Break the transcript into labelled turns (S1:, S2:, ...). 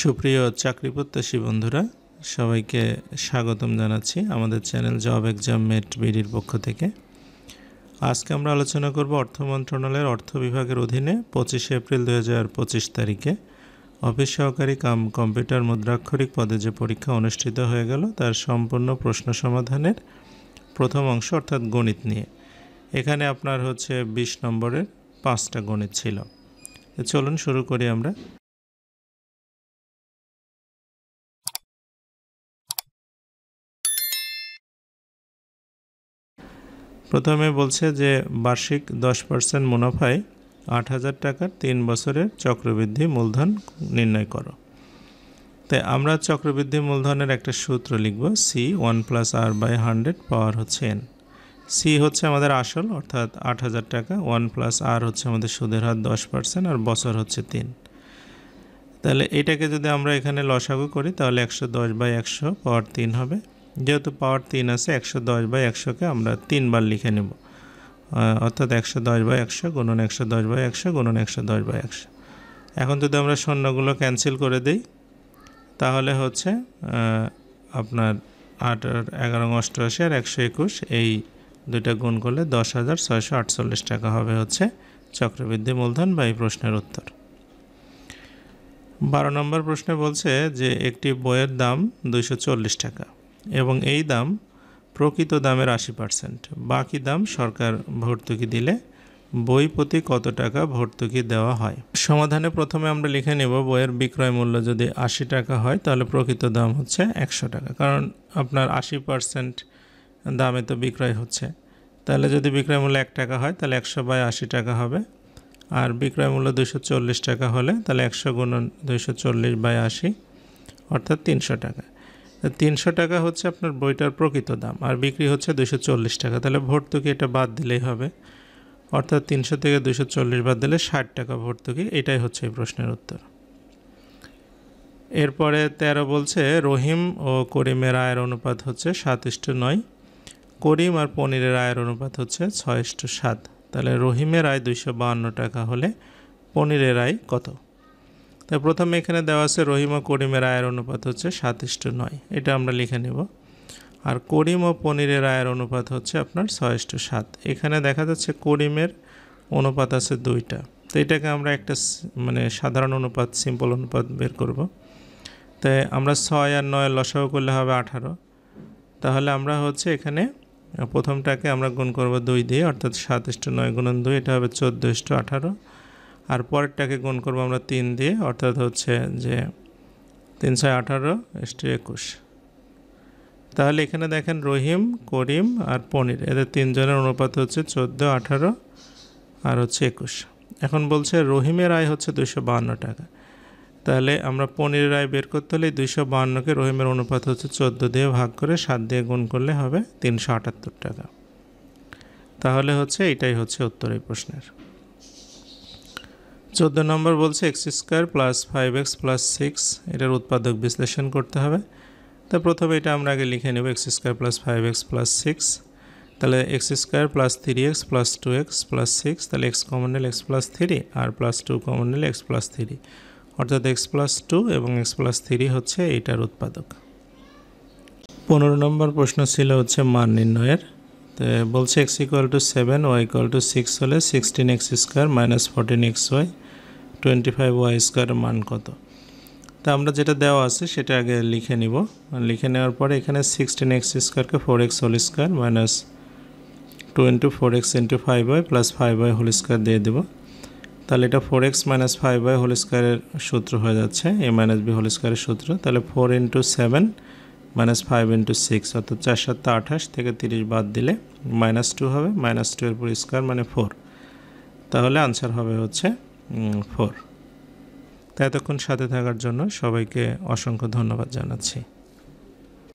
S1: সুপ্রিয় চাকরি প্রত্যাশী বন্ধুরা, সবাইকে স্বাগতম জানাচ্ছি আমাদের চ্যানেল জব এক্সাম মেট বিডির পক্ষ থেকে। আজকে আমরা আলোচনা করব অর্থ মন্ত্রণালয়ের অর্থ বিভাগের অধীনে 25 এপ্রিল 2025 তারিখে অফিস সহকারী কাম কম্পিউটার মুদ্রাক্ষরিক পদে যে পরীক্ষা অনুষ্ঠিত হয়ে গেল তার সম্পূর্ণ প্রশ্ন সমাধানের প্রথম অংশ অর্থাৎ গণিত নিয়ে। এখানে আপনার 20 নম্বরের 5টা গণিত ছিল। চলুন শুরু করি আমরা। প্রথমে বলছে যে বার্ষিক 10% মুনাফায় 8,000 টাকার 3 বছরের চক্রবৃদ্ধি মূলধন নির্ণয় করো। তাই আমরা চক্রবৃদ্ধি মূলধনের একটা সূত্র লিখব, সি 1 + r/100 পাওয়ার n। সি হচ্ছে আমাদের আসল অর্থাৎ 8,000 টাকা, 1 + r হচ্ছে আমাদের সুদের হার 10% আর বছর 3। তাহলে এটাকে যদি আমরা এখানে লসাগু করি তাহলে 110/100 পাওয়ার 3 হবে। যেহেতু পাওয়ার 3 আছে, 110/100কে আমরা 3 বার লিখে নেব, অর্থাৎ 110/100 গুণন 110/100 গুণন 110/100। এখন যদি আমরা শূন্যগুলো ক্যান্সেল করে দিই তাহলে আপনার 8 আর 11 88 আর 121, এই দুইটা গুণ করলে 10,648 টাকা হবে চক্রবৃদ্ধি মূলধন বা এই প্রশ্নের উত্তর। 12 নম্বর প্রশ্নে বলছে যে একটি বইয়ের দাম 240 টাকা এবং এই দাম প্রকৃত দামের 80%, বাকি দাম সরকার ভর্তুকি দিলে বই প্রতি কত টাকা ভর্তুকি দেওয়া হয়। সমাধানে প্রথমে আমরা লিখে নেব বইয়ের বিক্রয় মূল্য যদি 80 টাকা হয় তাহলে প্রকৃত দাম 100 টাকা, কারণ আপনার 80% দামে তো বিক্রয় হচ্ছে। তাহলে যদি বিক্রয় মূল্য 1 টাকা হয় তাহলে 100/80 টাকা হবে, আর বিক্রয় মূল্য 240 টাকা হলে তাহলে 100 গুণন 240/80 অর্থাৎ 300 টাকা। 300 টাকা আপনার বইটার প্রকৃত দাম আর বিক্রি 240 টাকা। তাহলে ভর্তুকি এটা বাদ দিলেই হবে, অর্থাৎ 300 থেকে 240 বাদ দিলে 60 টাকা ভর্তুকি। এটাই এই প্রশ্নের উত্তর। এরপরে 13 বলছে রহিম ও করিমের আয়ের অনুপাত 7:9, করিম আর পনিরের আয়ের অনুপাত 6:7। তাহলে রহিমের আয় 252 টাকা হলে পনিরের আয় কত? তাই প্রথমে এখানে দেওয়া আছে রহিম ও করিমের আয়ের অনুপাত 7:9, এটা আমরা লিখে নেব। আর করিম ও পনিরের আয়ের অনুপাত আপনার 6:7। এখানে দেখা যাচ্ছে করিমের অনুপাত আছে 2টা, তো এটাকে আমরা একটা সাধারণ অনুপাত, সিম্পল অনুপাত বের করব। তাই আমরা 6 আর 9 লসাগু করলে হবে 18। তাহলে আমরা এখানে প্রথমটাকে আমরা গুণ করব 2 দিয়ে, অর্থাৎ 7:9 গুণন 2, এটা হবে 14:18। আর পরেরটাকে গুণ করব আমরা 3 দিয়ে, অর্থাৎ যে 318:21। তাহলে এখানে দেখেন রহিম, করিম আর পনির এদের 3 জনের অনুপাত 14, 18 আর 21। এখন বলছে রহিমের আয় 252 টাকা। তাহলে আমরা পনিরের আয় বের করতে হলে 252কে রহিমের অনুপাত 14 দিয়ে ভাগ করে 7 দিয়ে গুণ করলে হবে 378 টাকা। তাহলে এটাই উত্তর এই প্রশ্নের। 14 নম্বর বলছে x² + 5x + 6 এটার উৎপাদক বিশ্লেষণ করতে হবে। তা প্রথমে এটা আমরা আগে লিখে নেব, x² + 5x + 6। তাহলে x² + 3x + 2x + 6, তাহলে x কমন নিলে x + 3 আর +2 কমন নিলে x + 3, অর্থাৎ x + 2 এবং x + 3 এইটার উৎপাদক। 15 নম্বর প্রশ্ন ছিল মান নির্ণয়ের। তো বলছে x = 7 y = 6 হলে 16x² - 14xy 25y² মান কত? তা আমরা যেটা দেওয়া আছে সেটা আগে লিখে নিব। লিখে নেওয়ার পরে এখানে 16x² 4x² - 2 × 4x × 5y + 5y² দিয়ে দেব। তাহলে এটা 4x - 5y² এর সূত্র হয়ে যাচ্ছে, a - b² এর সূত্র। তাহলে 4 × 7 - 5 × 6, অর্থাৎ 4 × 7 = 28 থেকে 30 বাদ দিলে -2 হবে, -2 এর পুরো স্কয়ার মানে 4। তাহলে আনসার হবে 4। তাই এতক্ষণ সাথে থাকার জন্য সবাইকে অসংখ্য ধন্যবাদ জানাচ্ছি।